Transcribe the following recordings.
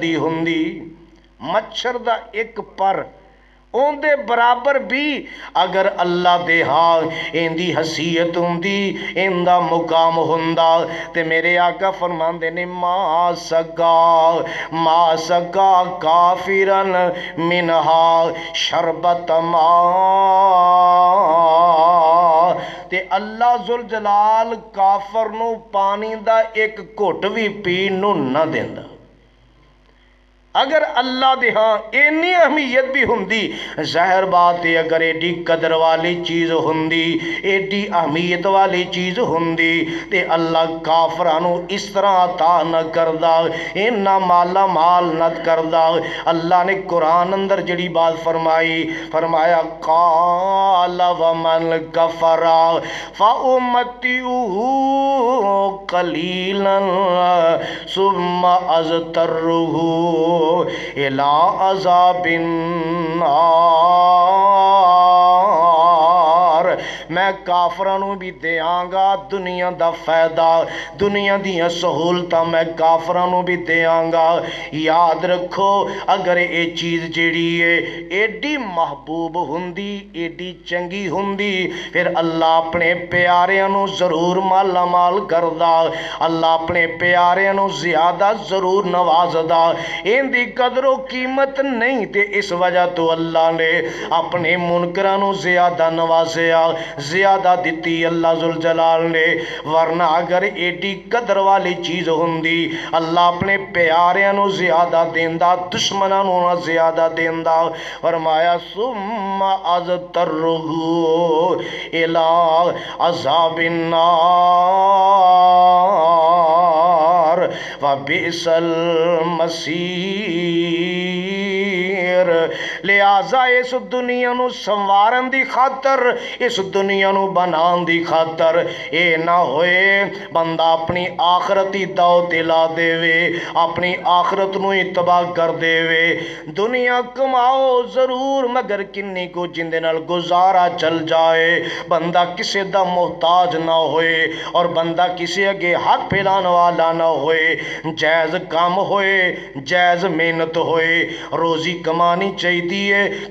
دی ہوندی مچھر دا ایک پر اون دے برابر بھی اگر اللہ دے ہاں اندی حیثیت ہوندی اندا مقام ہوندا تے میرے آقا فرماندے نے ما سکا کافرن منہا شربت ما تے اللہ ذوالجلال کافر نو پانی دا ایک گھٹ بھی پین نو نہ دیندا۔ اگر اللہ دے ہاں اینی اہمیت بھی ہوندی ظاہر بات ہے اگر ایڈی قدر والی چیز ہوندی ایڈی اہمیت والی چیز ہوندی تے اللہ کافرانو اس طرح عطا نہ کردا اینا مالا مال نہ کردا۔ اللہ نے قرآن اندر جڑی بات فرمایا قال ومن کفر فأمتعه قلیلا ثم اضطره الى عذاب النار، میں کافرانو بھی دیاں گا دنیا دا فائدہ، دنیا دیاں سہولتاں میں کافرانو بھی دیاں گا۔ یاد رکھو اگر اے چیز جیڑی ہے ایڈی محبوب ہوندی ایڈی چنگی ہوندی پھر اللہ اپنے پیاریاں نو ضرور مالا مال کردا، اللہ اپنے پیاریاں نو زیادہ ضرور نوازدا۔ ان دی قدر و قیمت نہیں تے اس وجہ تو اللہ نے اپنے منکراں نو زیادہ نوازیا، زیادہ دتی اللہ ذوالجلال نے، ورنہ اگر ایڈی قدر والی چیز ہوندی اللہ اپنے پیاریاں نو زیادہ دیندا دشمناں نو نہ زیادہ دیندا۔ فرمایا ثم اضطره الى عذاب النار وبئس المصیر۔ لہذا اس دنیا نو سنوارن دی خاطر اس دنیا نو بنان دی خاطر اے نہ ہوئے بندہ اپنی آخرتی داؤ تلا دے وے، اپنی آخرت نو تباہ کر دے وے۔ دنیا کماؤ ضرور مگر کنی کو جندے نال گزارا چل جائے، بندہ کسے دا محتاج نہ ہوئے اور بندہ کسے اگے ہاتھ پھیلان والا نہ ہوئے، جائز کام ہوئے جائز محنت ہوئے، روزی کمانی چاہیے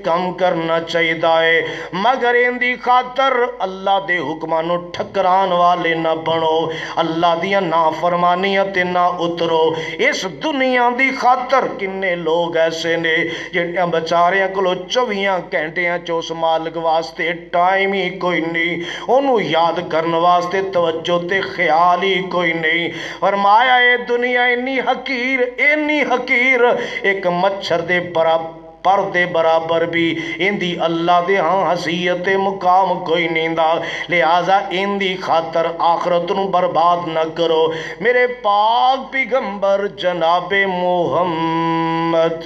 کم کرنا چاہیے، مگر ان دی خاطر اللہ دے حکمانو ٹھکران والے نہ بنو، اللہ دیا نافرمانیاں تے نہ اترو۔ اس دنیا دی خاطر کنے لوگ ایسے نے جنہاں بچاریاں کلو 24 گھنٹیاں چوس مالک واسطے ٹائم ہی کوئی نہیں، انہوں یاد کرن واسطے توجہ تے خیال ہی کوئی نہیں۔ فرمایا اے دنیا انی حقیر ایک مچھر دے پر دے برابر بھی ان دی اللہ دے ہاں حیثیت مقام کوئی نہیں دا، لہذا ان دی خاطر آخرت نو برباد نہ کرو۔ میرے پاک پیغمبر جناب محمد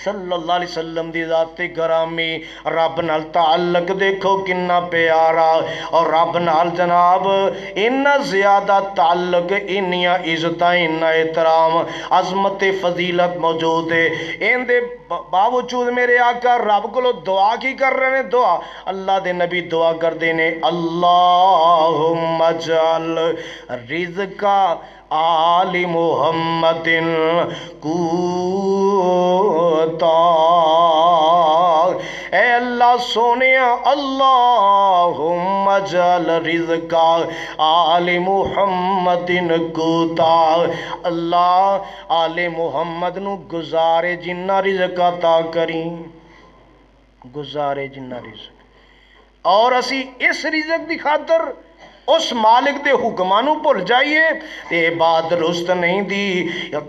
صلی اللہ علیہ وسلم دی ذات گرامی رب نال تعلق دیکھو کنا پیارا، اور رب نال جناب انہ زیادہ تعلق انیاں عزتاں انہ احترام عظمت فضیلت موجود ہے۔ ان دے باوجود میرے آقا رب کو دعا کی کر رہے ہیں، دعا اللہ دے نبی دعا کر دینے اللہم اجعل رزقا آل محمد قوتا، اے اللہ سونیا اللہم اجعل رزقا آل محمد قوتا، اللہ آل محمد نو گزارے جنہ رزق عطا کریں، گزارے جنہ رزق، اور اسی اس رزق دی خاطر اس مالک دے حکمانو بھول جائیے تے بات درست نہیں دی۔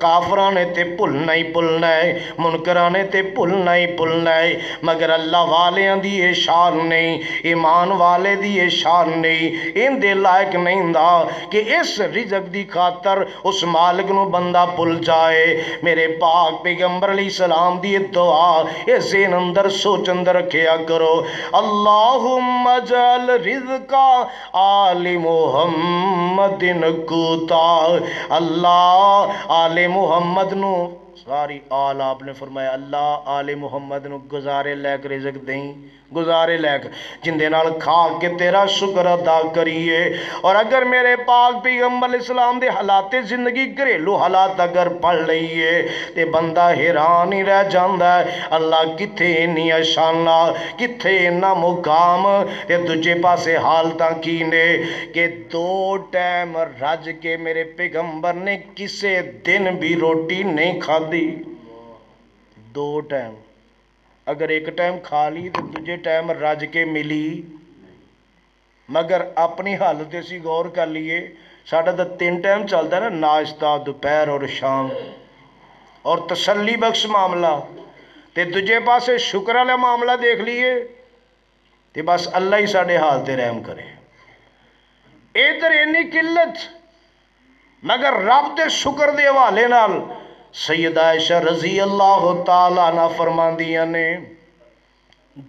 کافرانے تے بھولنا ہی بھولنا ہے، منکرانے تے بھولنا ہی بھولنا ہے، مگر اللہ والیاں دی یہ شان نہیں، ایمان والے دی یہ شان نہیں، ان دے لائق نہیں دا کہ اس رزق دی خاطر اس مالک نو بندہ بھول جائے۔ میرے پاک پیغمبر علیہ السلام دی دعا یہ ذہن اندر سوچ اندر رکھیا کرو، اللہم اجعل رزقا آل محمد قوتا، اللہ آل محمد نو ساری آل آپ نے فرمایا اللہ آل محمد نو گزارے لے کے رزق دیں، گزارے لے کے جن دے نال کھا کے تیرا شکر ادا کریے۔ اور اگر میرے پاک پیغمبر علیہ السلام دے حالات زندگی گھریلو حالات اگر پڑھ لئیے تے بندہ حیران ہی رہ جاندا ہے، اللہ کتھے انی شانہ، کتھے انہا مقام، تے دجے پاسے حالتاں کی نے کہ 2 ٹائم رج کے میرے پیغمبر نے کسے دن بھی روٹی نہیں کھا دی۔ 2 ٹائم اگر ایک ٹائم کھا لی تو دجے ٹائم رج کے ملی، مگر اپنی حالت اسی غور کر لیے ساڑھا تو 3 ٹائم چلتا ہے نا، ناشتہ دوپہر اور شام، اور تسلی بخش معاملہ، تے دجے پاسے شکر والا معاملہ دیکھ لیے تے بس اللہ ہی ساڑھے حال تے رحم کرے۔ ادھر اینی قلت مگر رب دے شکر دے حوالے نال سیدہ عائشہ رضی اللہ تعالیٰ عنہ فرماندیاں نے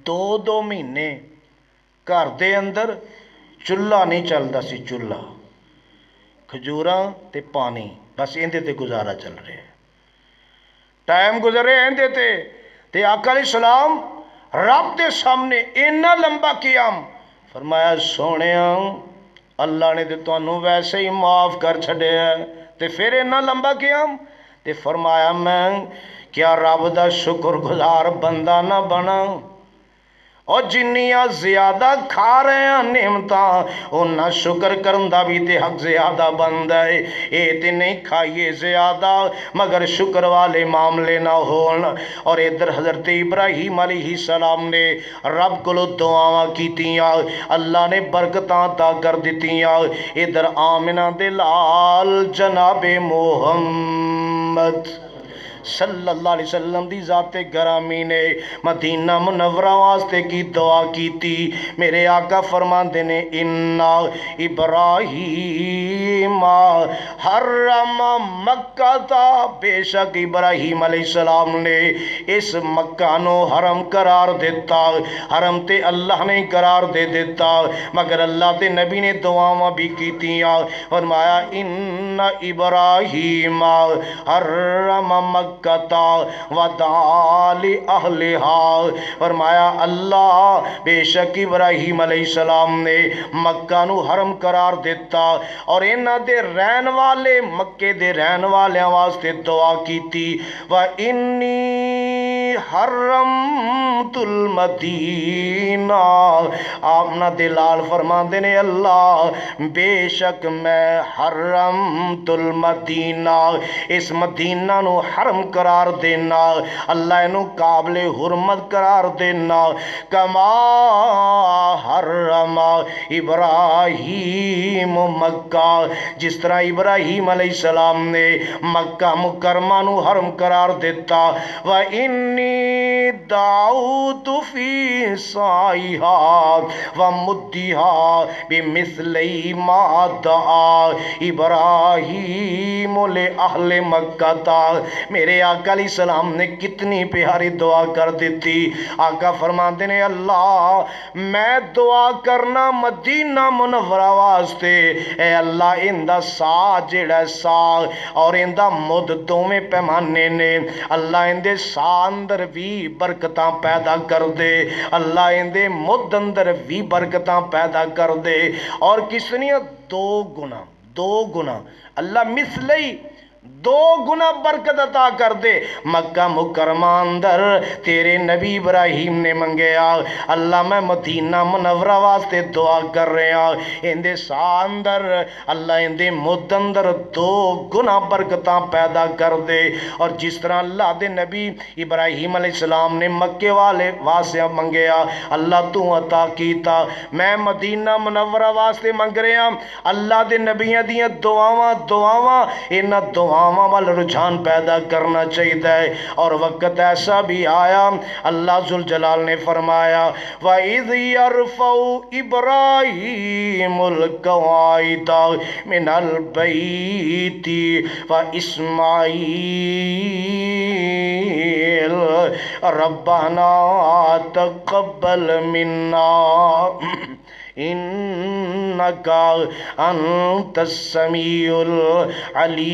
2 مہینے گھر دے اندر چولہا نہیں چلتا سی، چولہا کھجوراں تے پانی بس اندے تے گزارا چل رہے، ٹائم گزرے اندے تے آقا علیہ السلام رب دے سامنے اینا لمبا قیام فرمایا سونیاں اللہ نے تے تانوں ویسے ہی معاف کر چھڑے ہے تے پھر اینا لمبا قیام، تے فرمایا میں کیا رب دا شکر گزار بندہ نہ بنا، اور جنیاں زیادہ کھا رہے ہیں نعمتاں انہاں شکر کرندہ بھی تے حق زیادہ بند ہے، اے تے نہیں کھائیے زیادہ مگر شکر والے معاملے نہ ہون۔ اور ادھر حضرت ابراہیم علیہ السلام نے رب کو دعاواں کیتیاں، اللہ نے برکتاں عطا کر دیتیاں، ادھر آمنہ دے لال جناب محمد صلی اللہ علیہ وسلم دی ذات گرامی نے مدینہ منورہ واسطے کی دعا کی تھی۔ میرے آقا فرماندے نے اِنَّا ابراہیم حرم مکہ تا، بے شک ابراہیم علیہ السلام نے اس مکہ نو حرم قرار دیتا، حرم تے اللہ نے قرار دے دیتا، مگر اللہ تے نبی نے دعاواں بھی کیتیاں، فرمایا اِنَّ ابراہیم حرم مکہ ودعا لأہلہا، فرمایا اللہ بے شک ابراہیم علیہ السلام نے مکہ نو حرم قرار دیتا اور انہاں دے رہن والے مکے دے رہن والے واسطے دعا کیتی، وَإِنِّي حَرَّمْتُ الْمَدِینَ، آمنہ دلال فرماندے نے اللہ بے شک میں حرمت المدینہ، اس مدینہ نو حرم قرار دینا، اللہ انو قابل حرمت قرار دینا، کما حرم ابراہیم مکہ، جس طرح ابراہیم علیہ السلام نے مکہ مکرمہ نو حرم قرار دیتا، وَإِنِّي دَعُوتُ فِي سَائِحَا وَمُدِّهَا بِمِثْلِ مَا دَعَا ابراہیم لِأَهْلِ مکہ تا، میرے آقا علیہ السلام نے کتنی پیاری دعا کر دیتی۔ آقا فرماتے ہیں اللہ میں دعا کرنا مدینہ منورہ واسطے، اے اللہ اندہ سا جڑا سا اور اندہ مد دومیں پیمانے نے، اللہ اندے سا اندر بھی برکتاں پیدا کر دے، اللہ اندے مد اندر بھی برکتاں پیدا کر دے، اور کسنی 2 گنا اللہ مثلی 2 گنا برکت عطا کر دے۔ مکہ مکرمہ اندر تیرے نبی ابراہیم نے منگیا، اللہ میں مدینہ منورہ واسطے دعا کر رہا، اندے سا اندر اللہ اندے مد اندر 2 گنا برکتاں پیدا کر دے، اور جس طرح اللہ دے نبی ابراہیم علیہ السلام نے مکے والے واسطے منگیا، اللہ تو عطا کیتا، میں مدینہ منورہ واسطے منگ رہا، اللہ دے نبیوں دیاں دعاواں انہاں دعاواں وال رجحان پیدا کرنا چاہیے، اور وقت ایسا بھی آیا اللہ ذوالجلال نے فرمایا وَإِذْ يَرْفَعُ إِبْرَاهِيمُ الْقَوَاعِدَ مِنَ الْبَيْتِ وَإِسْمَاعِيلَ رَبَّنَا تَقَبَّلْ مِنَّا انکا انت السمیع العلیم۔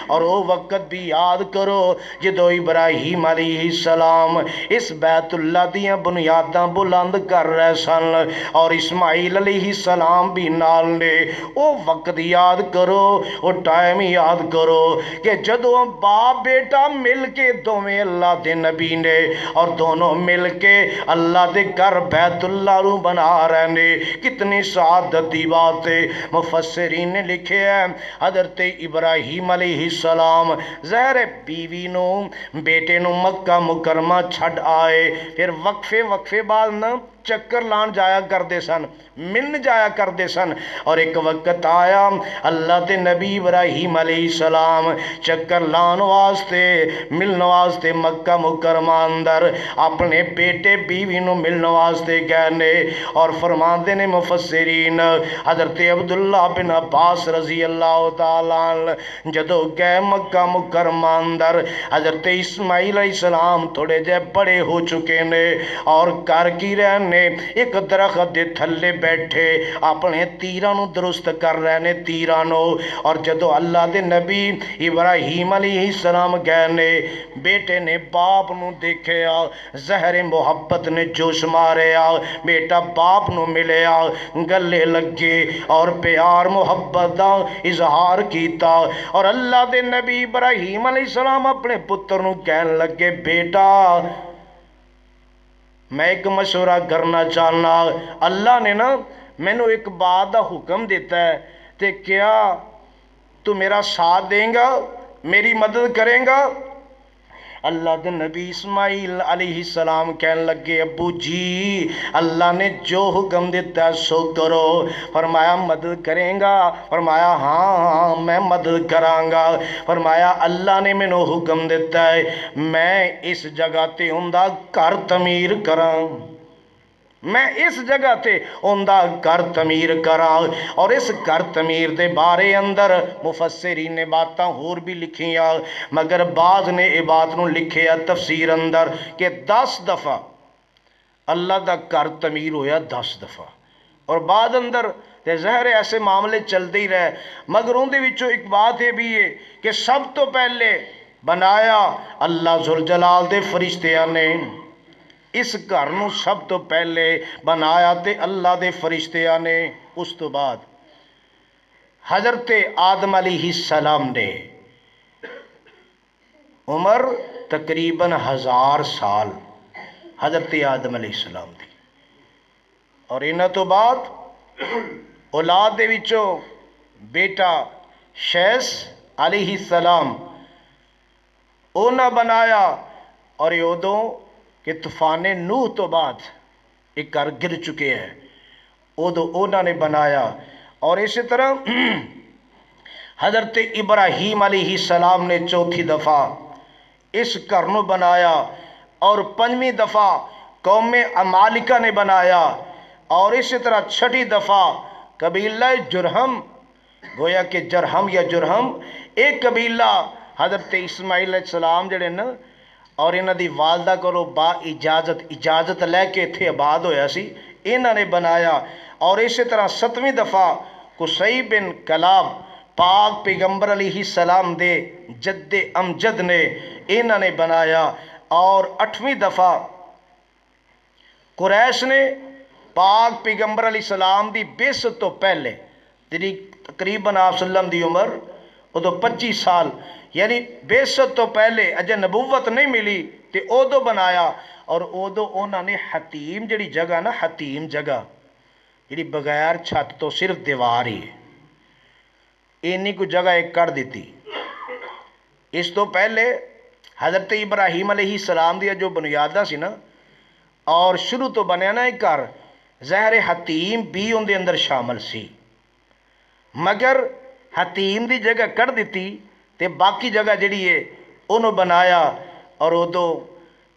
اور وہ وقت بھی یاد کرو جدو ابراہیم علیہ السلام اس بیت اللہ دیاں بنیاداں بلند کر رہے سن اور اسماعیل علیہ السلام بھی نال نے وہ وقت یاد کرو وہ ٹائم یاد کرو کہ جدو باپ بیٹا مل کے دوویں اللہ دے نبی نے اور دونوں مل کے اللہ دے گھر بیت اللہ رو بنا رہے نے کتنی سعادت دی بات ہے مفسرین نے لکھے ہے حضرت ابراہیم علیہ السلام زہر بیوی نو بیٹے نو مکہ مکرمہ چھڑ آئے پھر وقفے بعد نا چکر لان جایا کرتے سن ملن جایا کرتے سن اور ایک وقت آیا اللہ دے نبی ابراہیم علیہ السلام چکر لان واسطے ملن واسطے مکہ مکرمہ اندر اپنے بیٹے بیوی نو ملن واسطے گئے اور فرماندے نے مفسرین حضرت عبداللہ بن عباس رضی اللہ تعالیٰ جدو گئے مکہ مکرمہ اندر حضرت اسماعیل علیہ السلام تھوڑے جے بڑے ہو چکے نے اور کر کی رہنے ایک درخت دے تھلے بیٹھے اپنے تیرانو درست کر رہے نے تیرانو اور جدو اللہ دے نبی ابراہیم علیہ السلام گئے نے بیٹے نے باپ نو دیکھے زہر محبت نے جوش مارے بیٹا باپ نو ملے گلے لگے اور پیار محبت دا اظہار کیتا اور اللہ دے نبی ابراہیم علیہ السلام اپنے پتر نو کہن لگے بیٹا میں ایک مشورہ کرنا چاہنا اللہ نے نا مینو ایک بات دا حکم دیتا ہے تے کیا تو میرا ساتھ دیں گا میری مدد کریں گا اللہ دے نبی اسماعیل علیہ السلام کہنے لگے ابو جی اللہ نے جو حکم دیتا ہے سو کرو فرمایا مدد کریں گا فرمایا ہاں میں مدد کروں گا فرمایا اللہ نے مینوں حکم دیتا ہے میں اس جگہ تے اوندا گھر تعمیر کراں میں اس جگہ تے اوندا گھر تعمیر کراں اور اس گھر تعمیر دے بارے اندر مفسرین نے باتاں ہور بھی لکھیاں مگر بعض نے اے بات نو لکھیا تفسیر اندر کہ 10 دفعہ اللہ دا گھر تعمیر ہویا 10 دفعہ اور بعد اندر تے ظاہر ایسے معاملے چلتے ہی رہے مگر ان دے وچوں ایک بات یہ بھی ہے کہ سب تو پہلے بنایا اللہ ذوالجلال دے فرشتیاں نے اس گھر نو سب تو پہلے بنایا تے اللہ دے فرشتیاں نے اس تو بعد حضرت آدم علیہ السلام نے عمر تقریباً 1000 سال حضرت آدم علیہ السلام دی اور انہاں تو بعد اولاد دے وچوں بیٹا شیس علیہ السلام اونا بنایا اور یہ ادوں کہ طوفان نوح تو بعد ایک گھر گر چکے ہیں ادو اونا نے بنایا اور اسی طرح حضرت ابراہیم علیہ السلام نے 4تھی دفعہ اس گھر نو بنایا اور 5ویں دفعہ قوم عمالقہ نے بنایا اور اسی طرح 6ٹھی دفعہ قبیلہ جرہم گویا کہ جرہم یا جرہم ایک قبیلہ حضرت اسماعیل علیہ السلام جڑے نا اور انہاں دی والدہ کو با اجازت لے کے تھے آباد ہویا سی انہاں نے بنایا اور اسی طرح 7ویں دفعہ قصی بن کلاب پاک پیغمبر علیہ السلام دے جد امجد نے انہاں نے بنایا اور 8ویں دفعہ قریش نے پاک پیغمبر علیہ السلام دی بعثت تو پہلے تقریباً آپ صلی اللہ علیہ وسلم دی عمر ادو 25 سال یعنی بعثت تو پہلے اجے نبوت نہیں ملی تے ادو بنایا اور ادو انہوں نے حتیم جڑی جگہ نا حتیم جگہ جڑی بغیر چھت تو صرف دیوار ہی اینی کو جگہ ایک کر دیتی اس تو پہلے حضرت ابراہیم علیہ السلام دیا جو بنیادہ سی نا اور شروع تو بنیا نا ایک گھر زہر حتیم بھی ان دے اندر شامل سی مگر حتیم دی جگہ کر دیتی تے باقی جگہ جڑی ہے انہوں بنایا اور ادو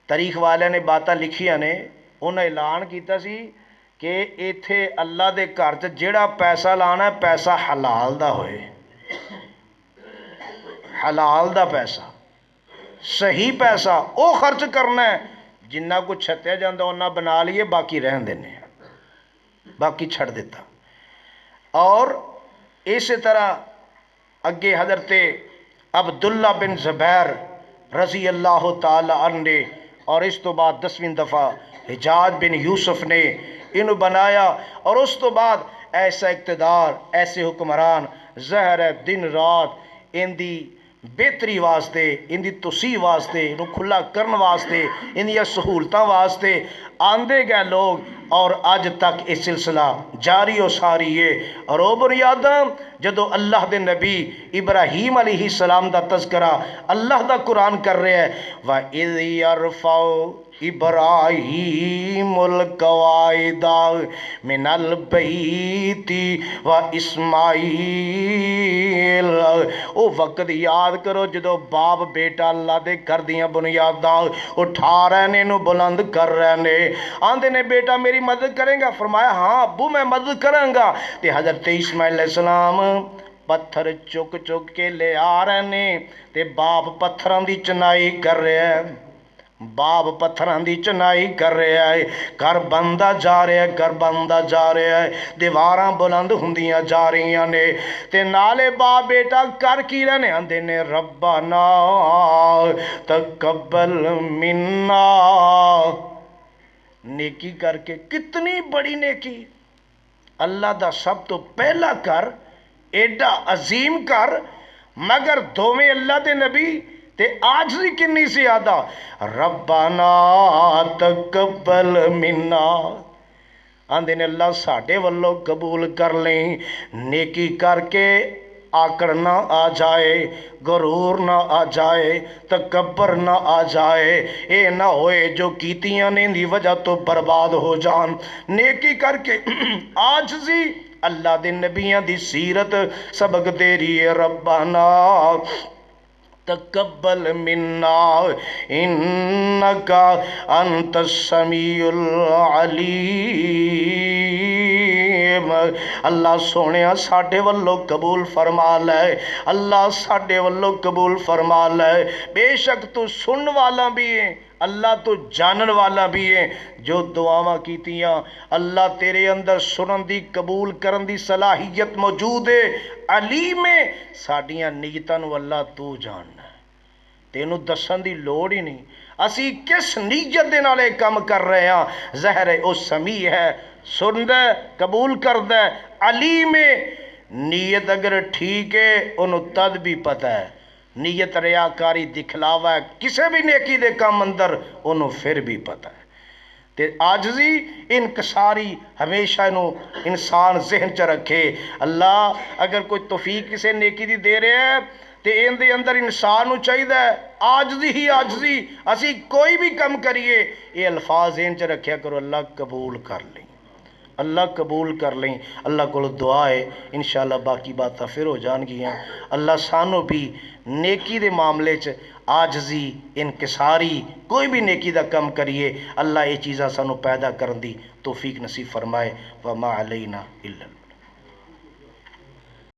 تاریخ والے نے باتاں لکھیاں نے انہوں اعلان کیتا سی کہ ایتھے اللہ دے گھر چ جڑا پیسہ لانا ہے پیسہ حلال دا ہوئے حلال دا پیسہ صحیح پیسہ او خرچ کرنا ہے جنہ کو چھتیا جاندہ انہاں بنا لیے باقی رہن دینے باقی چھڑ دیتا اور اسی طرح اگے حضرت عبداللہ بن زبیر رضی اللہ تعالی عنہ نے، اور اس تو بعد 10ویں دفعہ حجاج بن یوسف نے انہوں بنایا، اور اس تو بعد ایسا اقتدار، ایسے حکمران ظاہر ہے دن رات ان دی بہتری واسطے، ان دی توسیع واسطے، انہوں کھلا کرن واسطے، ان دی سہولتاں واسطے آندے گئے لوگ، اور اج تک یہ سلسلہ جاری و ساری ہے۔ اور او بنیاداں جدو اللہ دے نبی ابراہیم علیہ السلام دا تذکرہ اللہ دا قرآن کر رہے ہیں، وَإِذْ يَرْفَعُ إِبْرَاهِيمُ الْقَوَاعِدَ مِنَ الْبَيْتِ وَإِسْمَاعِيلَ، او وقت یاد کرو جدو باپ بیٹا اللہ دے کر دیاں بنیاداں اٹھا رہے نے، انہوں بلند کر رہے نے، آندے نے بیٹا میری مدد کریں گا؟ فرمایا ہاں ابو میں مدد کروں گا۔ تے حضرت اسماعیل علیہ السلام پتھر چک چک کے لے آ رہے نے، تے باپ پتھراں دی چنائی کر رہے ہیں، باپ پتھراں دی چنائی کر رہے ہیں، گھر بندہ جا رہے ہیں، گھر بندہ جا رہے ہیں، دیواراں بلند ہوندیاں جا رہی نے، تے نالے باپ بیٹا کر کی رہنے، آندے نے ربنا تقبل منا، نیکی کر کے، کتنی بڑی نیکی، اللہ دا سب تو پہلا کر، ایڈا عظیم کر، مگر دوویں اللہ دے نبی تے عاجزی کنی زیادہ، ربنا تقبل منا، آندے نے اللہ ساڈے والوں قبول کر لیں، نیکی کر کے آکڑ نہ آ جائے، غرور نہ آ جائے، تکبر نہ آ جائے، اے نہ ہوئے جو کیتیاں نے دی وجہ تو برباد ہو جان، نیکی کر کے عاجزی اللہ دے نبیاں دی سیرت سبق دے رہی ہے، ربنا تقبل منا انکا انت السمیع العلیم، اللہ سونیا ساڈے والوں قبول فرما لے، اللہ ساڈے والوں قبول فرما لے، بے شک تو سن والا بھی ہے، اللہ تو جانن والا بھی ہے، جو دعاواں کیتیاں اللہ تیرے اندر سنن دی قبول کرن دی صلاحیت موجود ہے، علیم ہے، ساڈیاں نیتاں نو اللہ تو جاننا، تینوں دسن دی لوڑ ہی نہیں، اسی کس نیت دے نالے کم کر رہے ہیں، ظاہر ہے او سمیع ہے، سن دے قبول کر دے، علیم ہے، نیت اگر ٹھیک ہے انہوں تد بھی پتہ ہے، نیت ریاکاری دکھلاوا ہے کسے بھی نیکی دے کام اندر انہوں پھر بھی پتہ ہے، تے عاجزی انکساری ہمیشہ انہوں انسان ذہن چ رکھے، اللہ اگر کوئی توفیق کسے نیکی دی دے رہے ہیں تے ان دے اندر انسان نو چاہیے عاجزی ہی عاجزی، اسی کوئی بھی کم کریے یہ الفاظ ذہن چ رکھیا کرو، اللہ قبول کر لیں، اللہ قبول کر لیں، اللہ کو دعا ہے انشاءاللہ باقی باتاں پھر ہو جان گیاں، اللہ سانو بھی نیکی دے معاملے چ عاجزی انکساری کوئی بھی نیکی دا کم کریے، اللہ یہ چیزاں سانو پیدا کرن دی توفیق نصیب فرمائے، وما علینا الا